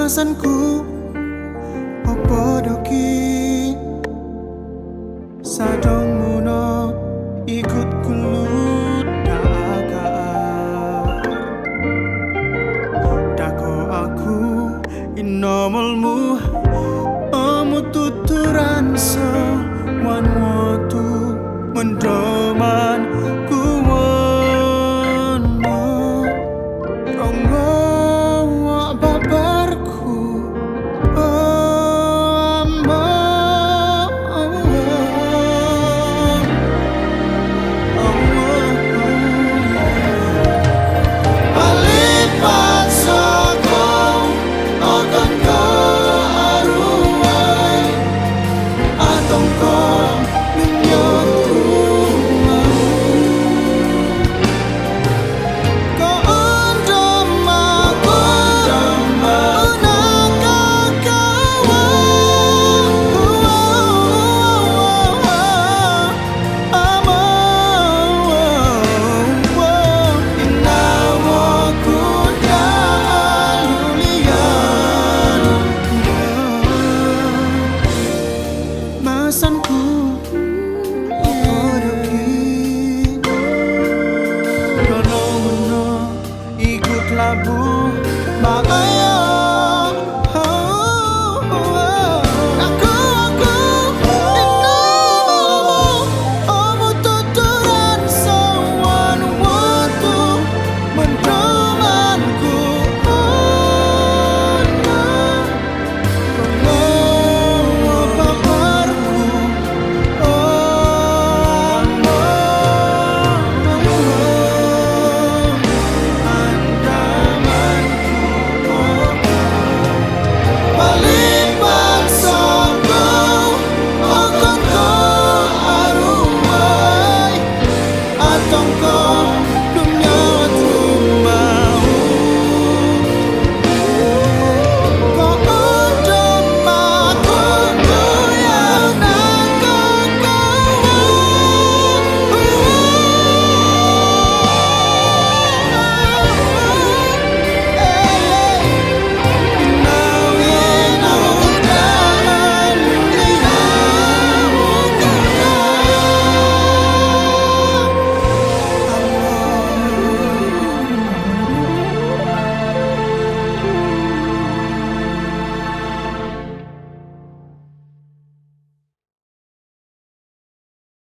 masanku opo doki sadong muno ikut kulut daakar dako aku inomolmu omu tuturan so wan watu mendoman kuwono rongo babarku Alipat soko okan ko aruai atong ko labu makanya omu tuturan sawan watu mendomanku babarku Don't go.